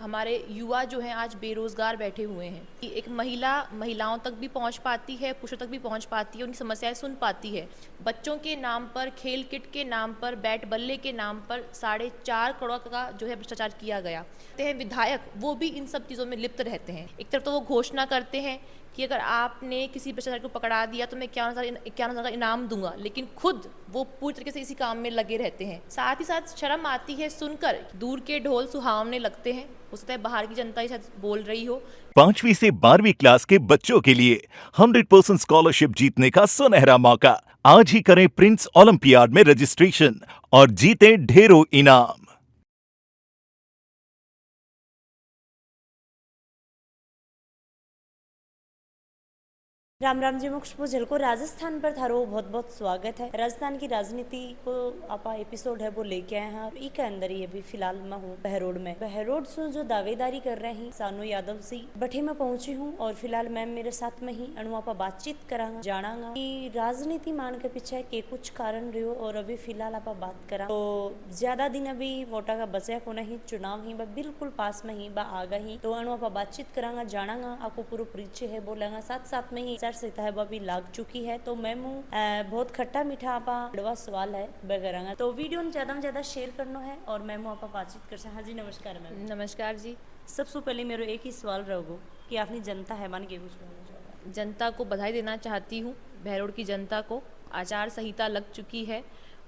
हमारे युवा जो हैं आज बेरोजगार बैठे हुए हैं। एक महिला महिलाओं तक भी पहुंच पाती है, पुरुषों तक भी पहुंच पाती है, उनकी समस्याएं सुन पाती है। बच्चों के नाम पर, खेल किट के नाम पर, बैट बल्ले के नाम पर 4.5 करोड़ का जो है भ्रष्टाचार किया गया। ते हैं विधायक, वो भी इन सब चीज़ों में लिप्त रहते हैं। एक तरफ तो वो घोषणा करते हैं कि अगर आपने किसी भ्रष्टाचार को पकड़ा दिया तो मैं 51,000 का इनाम दूंगा, लेकिन खुद वो पूरी तरीके से इसी काम में लगे रहते हैं। साथ ही साथ शर्म आती है सुनकर, दूर के ढोल सुहावने लगते हैं। हो सकता है बाहर की जनता ही शायद बोल रही हो। 5वीं से 12वीं क्लास के बच्चों के लिए 100% स्कॉलरशिप जीतने का सुनहरा मौका। आज ही करें प्रिंस ओलंपियाड में रजिस्ट्रेशन और जीतें ढेरों इनाम। राम राम जी मुक्ष पूजल को राजस्थान पर थारो बहुत बहुत स्वागत है। राजस्थान की राजनीति को आपा एपिसोड है वो लेके आए हैं और ई के अंदर ही अभी फिलहाल मैं हूँ बहरोड में। बहरोड से जो दावेदारी कर रहे हैं सानू यादव सी बठे में पहुंची हूँ और फिलहाल मैम मेरे साथ में ही अनु आपा बातचीत करांगा, जानांगा कि राजनीति मान के पीछे के कुछ कारण रहो और अभी फिलहाल आपा बात करा तो ज्यादा दिन अभी वोटा का बचा को नहीं, चुनाव ही बिल्कुल पास में ही आ गई तो अनु आपा बातचीत करांगा, जानांगा, आपको पूरा परिचय है बोलेंगा, साथ में ही संहिता है वो भी लाग चुकी है तो मैं बहुत खट्टा मीठा आपा बड़वा सवाल है बगरांगा तो वीडियो में ज्यादा शेयर करना है और मैं आपा बातचीत कर हाँ जी नमस्कार मैम। नमस्कार जी। सबसे पहले मेरा एक ही सवाल रहोगो कि आपने जनता है मान के कुछ जनता को बधाई देना चाहती हूँ। बहरोड की जनता को आचार संहिता लग चुकी है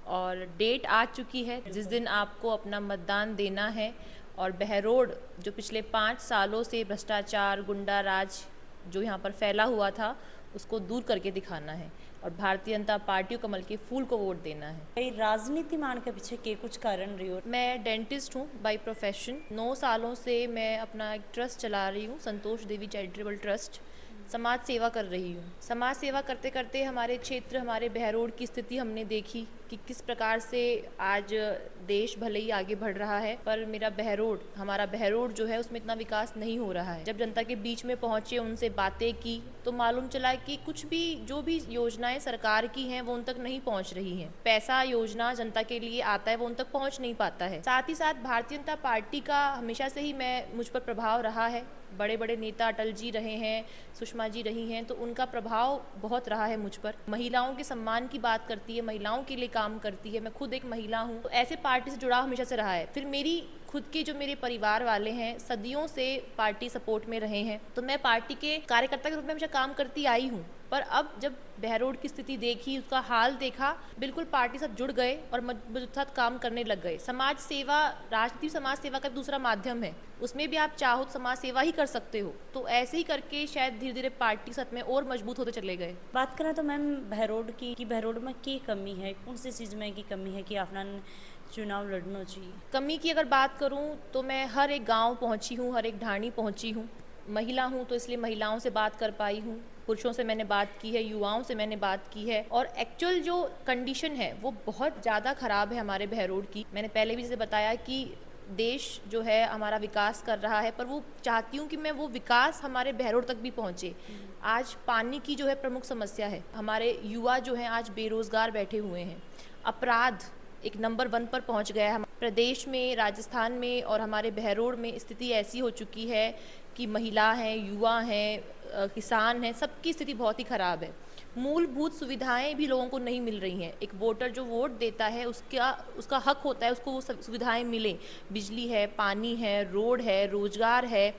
और डेट आ चुकी है जिस दिन आपको अपना मतदान देना है। और बहरोड जो पिछले 5 सालों से भ्रष्टाचार, गुंडा राज जो यहाँ पर फैला हुआ था उसको दूर करके दिखाना है और भारतीय जनता पार्टी कमल के फूल को वोट देना है। राजनीति मान के पीछे के कुछ कारण रही हो? मैं डेंटिस्ट हूँ बाय प्रोफेशन। 9 सालों से मैं अपना एक ट्रस्ट चला रही हूँ, संतोष देवी चैरिटेबल ट्रस्ट। समाज सेवा कर रही हूँ। समाज सेवा करते करते हमारे क्षेत्र, हमारे बहरोड की स्थिति हमने देखी कि किस प्रकार से आज देश भले ही आगे बढ़ रहा है पर मेरा बहरोड, हमारा बहरोड जो है उसमें इतना विकास नहीं हो रहा है। जब जनता के बीच में पहुंचे, उनसे बातें की तो मालूम चला कि कुछ भी जो भी योजनाएं सरकार की हैं वो उन तक नहीं पहुंच रही हैं। पैसा योजना जनता के लिए आता है वो उन तक पहुंच नहीं पाता है। साथ ही साथ भारतीय जनता पार्टी का हमेशा से ही मुझ पर प्रभाव रहा है। बड़े बड़े नेता अटल जी रहे हैं, सुषमा जी रही हैं, तो उनका प्रभाव बहुत रहा है मुझ पर। महिलाओं के सम्मान की बात करती है, महिलाओं के लिए काम करती है। मैं खुद एक महिला हूँ तो ऐसे पार्टी से जुड़ाव हमेशा से रहा है। फिर मेरी खुद के जो मेरे परिवार वाले हैं सदियों से पार्टी सपोर्ट में रहे हैं तो मैं पार्टी के कार्यकर्ता के रूप में हमेशा काम करती आई हूँ। पर अब जब बहरोड की स्थिति देखी, उसका हाल देखा, बिल्कुल पार्टी साथ जुड़ गए और मजबूत साथ काम करने लग गए। समाज सेवा, राजनीति समाज सेवा का दूसरा माध्यम है, उसमें भी आप चाहो तो समाज सेवा ही कर सकते हो। तो ऐसे ही करके शायद धीरे धीरे पार्टी साथ में और मजबूत होते चले गए। बात करें तो मैम बहरोड की कि बहरोड में की कमी है, कौन सी चीज़ में की कमी है कि अपना चुनाव लड़ना चाहिए? कमी की अगर बात करूं तो मैं हर एक गांव पहुंची हूं, हर एक ढाणी पहुंची हूं। महिला हूं तो इसलिए महिलाओं से बात कर पाई हूं, पुरुषों से मैंने बात की है, युवाओं से मैंने बात की है और एक्चुअल जो कंडीशन है वो बहुत ज़्यादा ख़राब है हमारे बहरोड की। मैंने पहले भी जैसे बताया कि देश जो है हमारा विकास कर रहा है पर वो चाहती हूँ कि मैं वो विकास हमारे बहरोड तक भी पहुँचे। आज पानी की जो है प्रमुख समस्या है। हमारे युवा जो हैं आज बेरोज़गार बैठे हुए हैं। अपराध एक नंबर 1 पर पहुंच गया है। प्रदेश में, राजस्थान में और हमारे बहरोड में स्थिति ऐसी हो चुकी है कि महिला हैं, युवा हैं, किसान हैं, सबकी स्थिति बहुत ही ख़राब है। मूलभूत सुविधाएं भी लोगों को नहीं मिल रही हैं। एक वोटर जो वोट देता है उसका हक होता है उसको वो सुविधाएं मिलें। बिजली है, पानी है, रोड है, रोजगार है,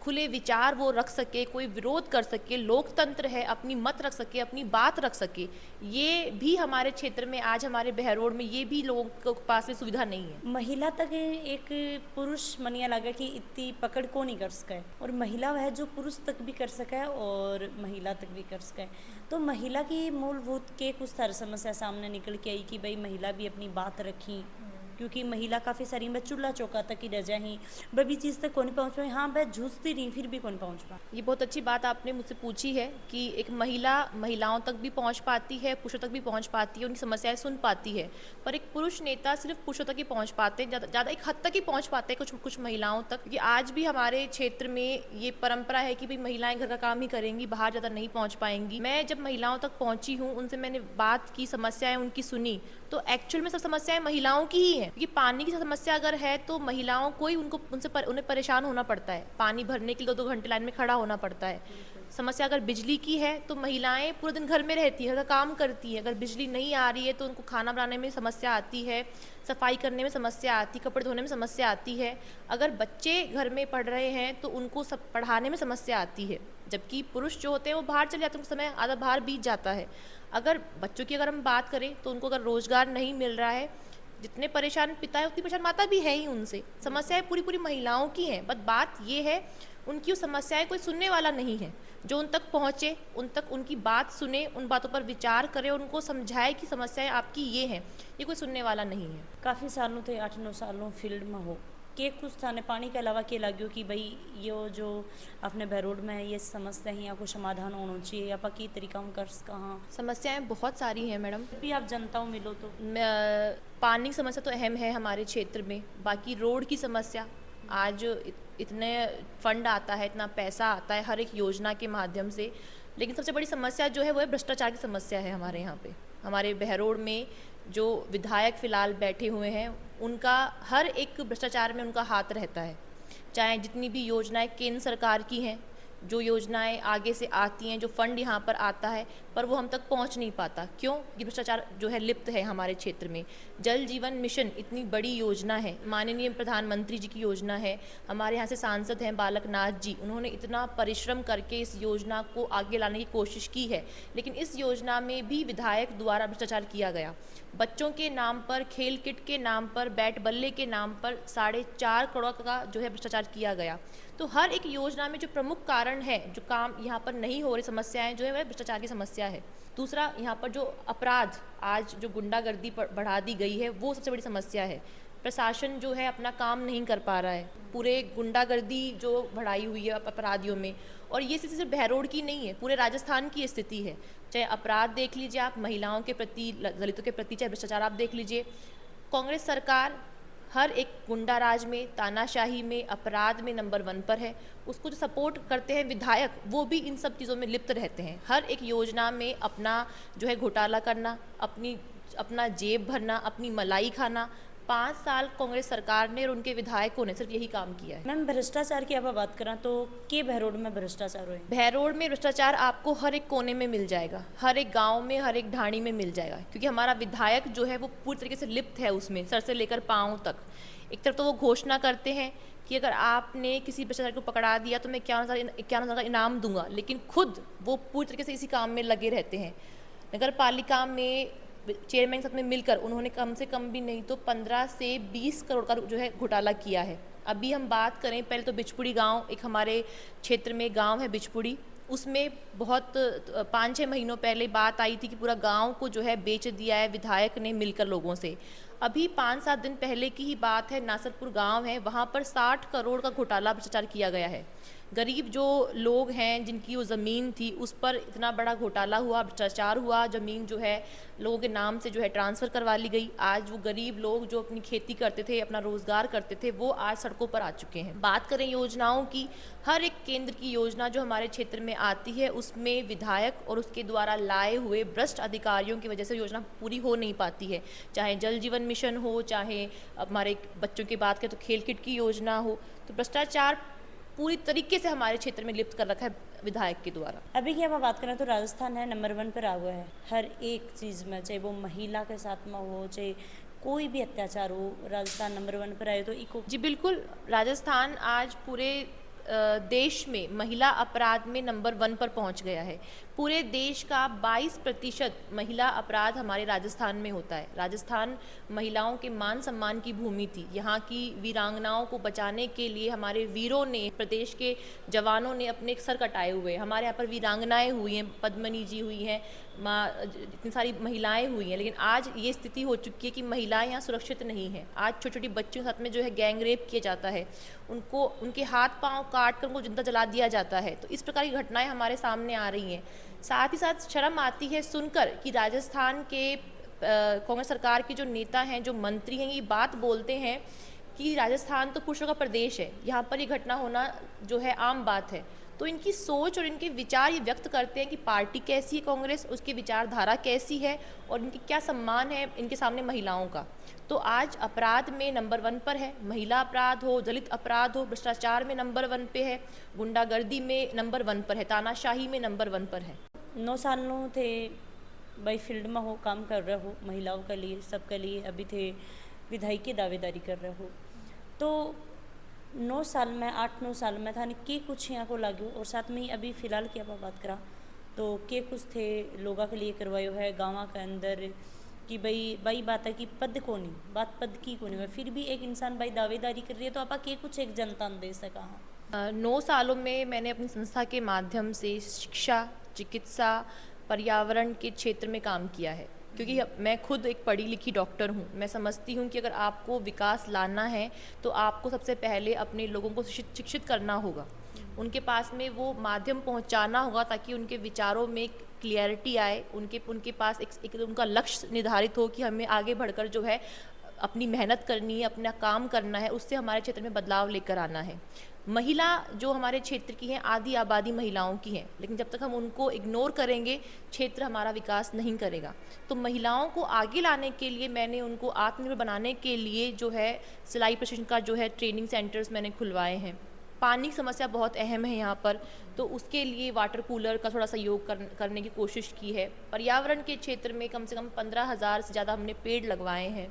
खुले विचार वो रख सके, कोई विरोध कर सके, लोकतंत्र है, अपनी मत रख सके, अपनी बात रख सके। ये भी हमारे क्षेत्र में, आज हमारे बहरोड में ये भी लोगों के पास में सुविधा नहीं है। महिला तक एक पुरुष मनिया लगा कि इतनी पकड़ को नहीं कर सका है और महिला वह जो पुरुष तक भी कर सका है और महिला तक भी कर सका है। तो महिला की मूलभूत के कुछ सारी समस्या सामने निकल के आई कि भाई महिला भी अपनी बात रखी, क्योंकि महिला काफ़ी सारी मैं चूल्हा चौका तक ही रह जाही, वह भी चीज़ तक कौन पहुँच पाई। हाँ वह जूझती रही फिर भी कौन पहुँच पा। ये बहुत अच्छी बात आपने मुझसे पूछी है कि एक महिला महिलाओं तक भी पहुंच पाती है, पुरुषों तक भी पहुंच पाती है, उनकी समस्याएं सुन पाती है। पर एक पुरुष नेता सिर्फ पुरुषों तक ही पहुंच पाते हैं, ज़्यादा एक हद तक ही पहुंच पाते हैं कुछ महिलाओं तक। क्योंकि आज भी हमारे क्षेत्र में ये परंपरा है कि भाई महिलाएं घर का काम ही करेंगी, बाहर ज़्यादा नहीं पहुँच पाएंगी। मैं जब महिलाओं तक पहुँची हूँ, उनसे मैंने बात की, समस्याएँ उनकी सुनी तो एक्चुअल में सब समस्याएं महिलाओं की ही हैं, क्योंकि पानी की समस्या अगर है तो महिलाओं को ही उन्हें परेशान होना पड़ता है, पानी भरने के लिए 2-2 घंटे लाइन में खड़ा होना पड़ता है। समस्या अगर बिजली की है तो महिलाएं पूरे दिन घर में रहती हैं, घर का काम करती हैं, अगर बिजली नहीं आ रही है तो उनको खाना बनाने में समस्या आती है, सफाई करने में समस्या आती है, कपड़े धोने में समस्या आती है। अगर बच्चे घर में पढ़ रहे हैं तो उनको सब पढ़ाने में समस्या आती है, जबकि पुरुष जो होते हैं वो बाहर चले जाते हैं, उनको समय आधा बाहर बीत जाता है। अगर बच्चों की अगर हम बात करें तो उनको अगर रोज़गार नहीं मिल रहा है, जितने परेशान पिता है उतनी परेशान माता भी है ही, उनसे समस्याएं पूरी पूरी महिलाओं की हैं। बट बात ये है उनकी वो समस्याएं कोई सुनने वाला नहीं है, जो उन तक पहुँचे, उन तक उनकी बात सुने, उन बातों पर विचार करे, उनको समझाए कि समस्याएं आपकी ये हैं, ये कोई सुनने वाला नहीं है। काफ़ी सालों थे 8-9 सालों फील्ड में हो के कुछ थाने पानी के अलावा के लग्यो कि भाई ये जो अपने बहरोड में है ये समस्या है, यहाँ को समाधान होना चाहिए, आप की तरीका हम कर कहाँ समस्याएं बहुत सारी हैं मैडम। भी आप जनताओं मिलो तो पानी की समस्या तो अहम है हमारे क्षेत्र में, बाकी रोड की समस्या, आज इतने फंड आता है, इतना पैसा आता है हर एक योजना के माध्यम से, लेकिन सबसे बड़ी समस्या जो है वो है भ्रष्टाचार की समस्या है हमारे यहाँ पे। हमारे बहरोड में जो विधायक फ़िलहाल बैठे हुए हैं उनका हर एक भ्रष्टाचार में उनका हाथ रहता है। चाहे जितनी भी योजनाएं केंद्र सरकार की हैं, जो योजनाएं आगे से आती हैं, जो फंड यहाँ पर आता है पर वो हम तक पहुँच नहीं पाता। क्यों? ये भ्रष्टाचार जो है लिप्त है हमारे क्षेत्र में। जल जीवन मिशन इतनी बड़ी योजना है, माननीय प्रधानमंत्री जी की योजना है, हमारे यहाँ से सांसद हैं बालक नाथ जी, उन्होंने इतना परिश्रम करके इस योजना को आगे लाने की कोशिश की है, लेकिन इस योजना में भी विधायक द्वारा भ्रष्टाचार किया गया। बच्चों के नाम पर, खेल किट के नाम पर, बैट बल्ले के नाम पर 4.5 करोड़ का जो है भ्रष्टाचार किया गया। तो हर एक योजना में जो प्रमुख कारण है, जो काम यहाँ पर नहीं हो रही, समस्याएं जो है वह भ्रष्टाचार की समस्या है। दूसरा, यहाँ पर जो अपराध, आज जो गुंडागर्दी बढ़ा दी गई है वो सबसे बड़ी समस्या है। प्रशासन जो है अपना काम नहीं कर पा रहा है, पूरे गुंडागर्दी जो बढ़ाई हुई है अपराधियों में, और ये स्थिति सिर्फ बहरोड की नहीं है, पूरे राजस्थान की स्थिति है। चाहे अपराध देख लीजिए आप, महिलाओं के प्रति, दलितों के प्रति, चाहे भ्रष्टाचार आप देख लीजिए। कांग्रेस सरकार हर एक गुंडा राज में, तानाशाही में, अपराध में नंबर 1 पर है। उसको जो सपोर्ट करते हैं विधायक, वो भी इन सब चीज़ों में लिप्त रहते हैं। हर एक योजना में अपना जो है घोटाला करना, अपना जेब भरना, अपनी मलाई खाना। 5 साल कांग्रेस सरकार ने और उनके विधायकों ने सिर्फ यही काम किया है। मैम, भ्रष्टाचार की आप बात करें तो के बहरोड में भ्रष्टाचार हुए? बहरोड में भ्रष्टाचार आपको हर एक कोने में मिल जाएगा, हर एक गांव में, हर एक ढाणी में मिल जाएगा, क्योंकि हमारा विधायक जो है वो पूरी तरीके से लिप्त है उसमें, सर से लेकर पाँव तक। एक तरफ तो वो घोषणा करते हैं कि अगर आपने किसी भ्रष्टाचार को पकड़ा दिया तो मैं 51,000 का इनाम दूंगा, लेकिन खुद वो पूरी तरीके से इसी काम में लगे रहते हैं। नगर पालिका में चेयरमैन के साथ में मिलकर उन्होंने कम से कम भी नहीं तो 15 से 20 करोड़ का जो है घोटाला किया है। अभी हम बात करें, पहले तो बिचपुड़ी गांव, एक हमारे क्षेत्र में गांव है बिचपुड़ी, उसमें बहुत 5-6 महीनों पहले बात आई थी कि पूरा गांव को जो है बेच दिया है विधायक ने मिलकर लोगों से। अभी 5-7 दिन पहले की ही बात है, नासरपुर गांव है, वहाँ पर 60 करोड़ का घोटाला भ्रष्टाचार किया गया है। गरीब जो लोग हैं जिनकी वो ज़मीन थी उस पर इतना बड़ा घोटाला हुआ, भ्रष्टाचार हुआ, ज़मीन जो है लोगों के नाम से जो है ट्रांसफ़र करवा ली गई। आज वो गरीब लोग जो अपनी खेती करते थे, अपना रोज़गार करते थे, वो आज सड़कों पर आ चुके हैं। बात करें योजनाओं की, हर एक केंद्र की योजना जो हमारे क्षेत्र में आती है उसमें विधायक और उसके द्वारा लाए हुए भ्रष्ट अधिकारियों की वजह से योजना पूरी हो नहीं पाती है। चाहे जल जीवन मिशन हो, चाहे हमारे बच्चों की बात करें तो खेल किट की योजना हो, तो भ्रष्टाचार पूरी तरीके से हमारे क्षेत्र में लिप्त कर रखा है विधायक के द्वारा। अभी की हम बात करें तो राजस्थान है नंबर 1 पर आ गया है हर एक चीज़ में, चाहे वो महिला के साथ में हो, चाहे कोई भी अत्याचार हो, राजस्थान नंबर 1 पर आए तो इको। जी बिल्कुल, राजस्थान आज पूरे देश में महिला अपराध में नंबर 1 पर पहुंच गया है। पूरे देश का 22% महिला अपराध हमारे राजस्थान में होता है। राजस्थान महिलाओं के मान सम्मान की भूमि थी। यहाँ की वीरांगनाओं को बचाने के लिए हमारे वीरों ने, प्रदेश के जवानों ने अपने सर कटाए हुए। हमारे यहाँ पर वीरांगनाएं हुई हैं, पद्मनी जी हुई हैं, इतनी सारी महिलाएं हुई हैं, लेकिन आज ये स्थिति हो चुकी है कि महिलाएं यहाँ सुरक्षित नहीं हैं। आज छोटी छोटी बच्चियों के साथ में जो है गैंग रेप किया जाता है, उनको उनके हाथ पांव काट कर उनको जिंदा जला दिया जाता है। तो इस प्रकार की घटनाएं हमारे सामने आ रही हैं। साथ ही साथ शर्म आती है सुनकर कि राजस्थान के कांग्रेस सरकार के जो नेता हैं, जो मंत्री हैं, ये बात बोलते हैं कि राजस्थान तो पुरुषों का प्रदेश है, यहाँ पर ये घटना होना जो है आम बात है। तो इनकी सोच और इनके विचार ये व्यक्त करते हैं कि पार्टी कैसी है कांग्रेस, उसकी विचारधारा कैसी है और इनकी क्या सम्मान है इनके सामने महिलाओं का। तो आज अपराध में नंबर 1 पर है, महिला अपराध हो, दलित अपराध हो, भ्रष्टाचार में नंबर 1 पे है, गुंडागर्दी में नंबर 1 पर है, तानाशाही में नंबर 1 पर है। 9 सालों थे भाई फील्ड में हो, काम कर रहे हो महिलाओं के लिए, सबके लिए, अभी थे विधायक की दावेदारी कर रहे हो, तो 9 साल में 8-9 साल में था के कुछ यहाँ को लागू, और साथ में ही अभी फ़िलहाल की आप बात करा तो के कुछ थे लोगों के लिए करवायो है गाँव के अंदर कि भाई बात है कि पद को नहीं, बात पद की को नहीं है, फिर भी एक इंसान भाई दावेदारी कर रही है, तो आप के कुछ एक जनता दे सका। 9 सालों में मैंने अपनी संस्था के माध्यम से शिक्षा, चिकित्सा, पर्यावरण के क्षेत्र में काम किया है, क्योंकि मैं खुद एक पढ़ी लिखी डॉक्टर हूँ। मैं समझती हूँ कि अगर आपको विकास लाना है तो आपको सबसे पहले अपने लोगों को शिक्षित करना होगा, उनके पास में वो माध्यम पहुँचाना होगा ताकि उनके विचारों में क्लियरिटी आए, उनके पास एक उनका लक्ष्य निर्धारित हो कि हमें आगे बढ़कर जो है अपनी मेहनत करनी है, अपना काम करना है, उससे हमारे क्षेत्र में बदलाव लेकर आना है। महिला जो हमारे क्षेत्र की हैं, आधी आबादी महिलाओं की हैं, लेकिन जब तक हम उनको इग्नोर करेंगे क्षेत्र हमारा विकास नहीं करेगा। तो महिलाओं को आगे लाने के लिए मैंने उनको आत्मनिर्भर बनाने के लिए जो है सिलाई प्रशिक्षण का जो है ट्रेनिंग सेंटर्स मैंने खुलवाए हैं। पानी की समस्या बहुत अहम है यहाँ पर, तो उसके लिए वाटर कूलर का थोड़ा सहयोग करने की कोशिश की है। पर्यावरण के क्षेत्र में कम से कम 15,000 से ज़्यादा हमने पेड़ लगवाए हैं,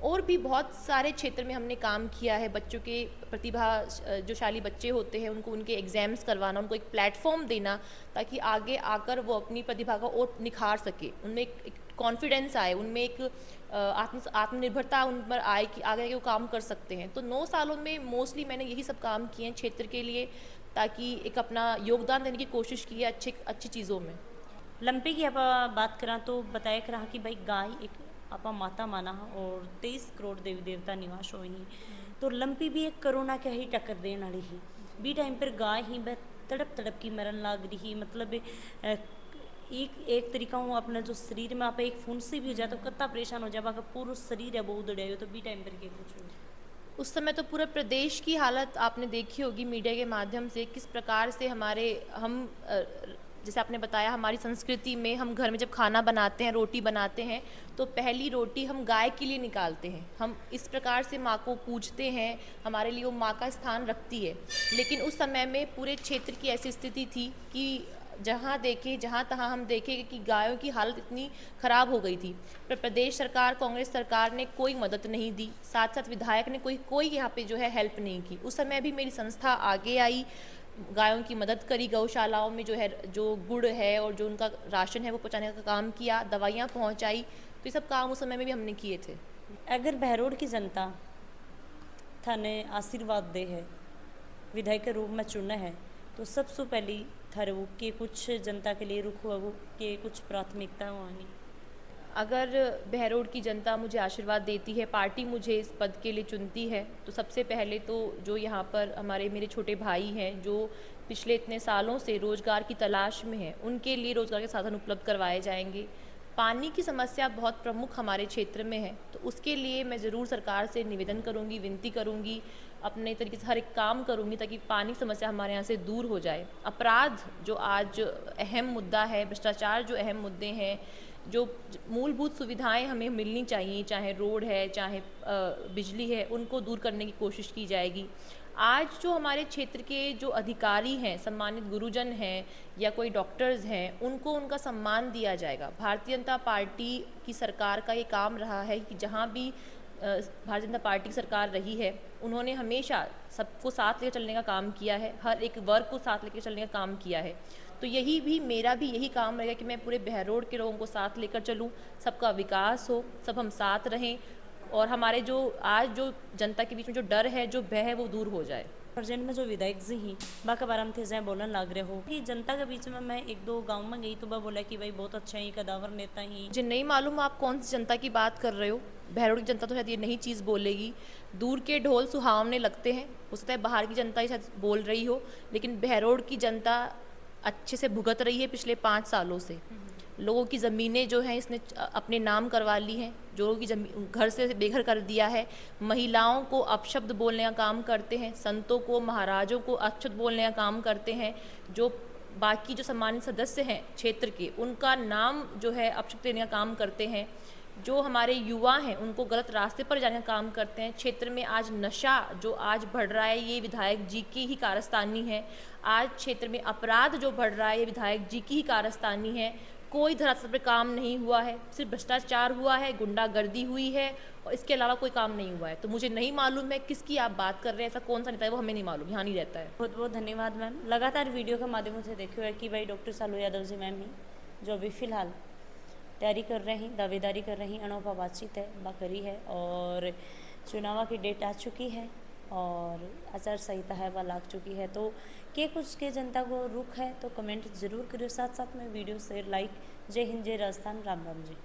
और भी बहुत सारे क्षेत्र में हमने काम किया है। बच्चों के प्रतिभा जो शाली बच्चे होते हैं उनको उनके एग्ज़ाम्स करवाना, उनको एक प्लेटफॉर्म देना ताकि आगे आकर वो अपनी प्रतिभा को और निखार सके, उनमें एक कॉन्फिडेंस आए, उनमें एक आत्मनिर्भरता उन पर आए कि आगे वो काम कर सकते हैं। तो 9 सालों में मोस्टली मैंने यही सब काम किए हैं क्षेत्र के लिए, ताकि एक अपना योगदान देने की कोशिश की है अच्छी चीज़ों में। लंपी की आप बात करा तो बताया करा कि भाई गाय एक आपा माता माना और 23 करोड़ देवी देवता निवास हो ही, तो लंपी भी एक कोरोना के ही टक्कर देने वाली ही बी टाइम पर गाय ही वह तड़प की मरण लाग रही, मतलब एक तरीका हूँ अपना जो शरीर में आप एक फुंसी भी हो जाए तो कितना परेशान हो जाए, आपका पूरा शरीर है वो उधड़े हो, तो बी टाइम पर के कुछ उस समय तो पूरे प्रदेश की हालत आपने देखी होगी मीडिया के माध्यम से, किस प्रकार से हम जैसे आपने बताया हमारी संस्कृति में हम घर में जब खाना बनाते हैं, रोटी बनाते हैं, तो पहली रोटी हम गाय के लिए निकालते हैं। हम इस प्रकार से माँ को पूजते हैं, हमारे लिए वो माँ का स्थान रखती है। लेकिन उस समय में पूरे क्षेत्र की ऐसी स्थिति थी कि जहाँ तहाँ हम देखें कि गायों की हालत इतनी ख़राब हो गई थी, पर प्रदेश सरकार, कांग्रेस सरकार ने कोई मदद नहीं दी, साथ साथ विधायक ने कोई यहाँ पे जो है हेल्प नहीं की। उस समय भी मेरी संस्था आगे आई, गायों की मदद करी, गौशालाओं में जो गुड़ है और जो उनका राशन है वो पहुँचाने का काम किया, दवाइयाँ पहुँचाई, तो ये सब काम उस समय में भी हमने किए थे। अगर बहरोड की जनता थाने आशीर्वाद दे है, विधायक के रूप में चुना है, तो सबसे पहली थारे वो के कुछ जनता के लिए रुख हुआ वो के कुछ प्राथमिकता होंगी। अगर बहरोड की जनता मुझे आशीर्वाद देती है, पार्टी मुझे इस पद के लिए चुनती है, तो सबसे पहले तो जो यहाँ पर मेरे छोटे भाई हैं जो पिछले इतने सालों से रोज़गार की तलाश में हैं, उनके लिए रोज़गार के साधन उपलब्ध करवाए जाएंगे। पानी की समस्या बहुत प्रमुख हमारे क्षेत्र में है, तो उसके लिए मैं ज़रूर सरकार से निवेदन करूँगी, विनती करूँगी, अपने तरीके से हर एक काम करूँगी ताकि पानी की समस्या हमारे यहाँ से दूर हो जाए। अपराध जो आज अहम मुद्दा है, भ्रष्टाचार जो अहम मुद्दे हैं, जो मूलभूत सुविधाएं हमें मिलनी चाहिए, चाहे रोड है, चाहे बिजली है, उनको दूर करने की कोशिश की जाएगी। आज जो हमारे क्षेत्र के जो अधिकारी हैं, सम्मानित गुरुजन हैं या कोई डॉक्टर्स हैं, उनको उनका सम्मान दिया जाएगा। भारतीय जनता पार्टी की सरकार का ये काम रहा है कि जहाँ भी भारतीय जनता पार्टी की सरकार रही है, उन्होंने हमेशा सबको साथ लेकर चलने का काम किया है, हर एक वर्ग को साथ लेकर चलने का काम किया है। तो मेरा भी यही काम रहेगा कि मैं पूरे बहरोड के लोगों को साथ लेकर चलूँ, सबका विकास हो, सब हम साथ रहें और हमारे आज जो जनता के बीच में जो डर है, जो भय है, वो दूर हो जाए। प्रेजेंट में जो विधायक जी ही बाका बाराम थे जहाँ बोलने लग रहे हो कि जनता के बीच में मैं 1-2 गांव में गई तो वह बोला कि भाई बहुत अच्छा ही कदावर नेता ही। मुझे नहीं मालूम आप कौन सी जनता की बात कर रहे हो। बहरोड की जनता तो शायद ये नई चीज़ बोलेगी। दूर के ढोल सुहावने लगते हैं, हो सकता है बाहर की जनता ही शायद बोल रही हो, लेकिन बहरोड की जनता अच्छे से भुगत रही है पिछले 5 सालों से। लोगों की ज़मीनें जो हैं इसने अपने नाम करवा ली हैं, जो लोगों की जमीन घर से बेघर कर दिया है। महिलाओं को अपशब्द बोलने का काम करते हैं, संतों को, महाराजों को अपशब्द बोलने का काम करते हैं। जो बाकी जो सम्मानित सदस्य हैं क्षेत्र के, उनका नाम जो है अपशब्द देने का काम करते हैं। जो हमारे युवा हैं उनको गलत रास्ते पर जाने का काम करते हैं। क्षेत्र में आज नशा जो आज बढ़ रहा है, ये विधायक जी की ही कारस्तानी है। आज क्षेत्र में अपराध जो बढ़ रहा है, ये विधायक जी की ही कारस्तानी है। कोई धरातल पर काम नहीं हुआ है, सिर्फ भ्रष्टाचार हुआ है, गुंडागर्दी हुई है और इसके अलावा कोई काम नहीं हुआ है। तो मुझे नहीं मालूम है किसकी आप बात कर रहे हैं, ऐसा कौन सा नेता है वो हमें नहीं मालूम, यहाँ नहीं रहता है। बहुत बहुत धन्यवाद मैम। लगातार वीडियो के माध्यम से देखियो है कि भाई डॉक्टर शालू यादव जी मैम ही जो अभी फ़िलहाल तैयारी कर रहे हैं, दावेदारी कर रही, अनोखा बातचीत है, बाकरी है और चुनाव की डेट आ चुकी है और आचार संहिता है वह लाग चुकी है। तो के कुछ के जनता को रुख है तो कमेंट ज़रूर करियो, साथ साथ में वीडियो शेयर लाइक। जय हिंद, जय राजस्थान, राम राम जी।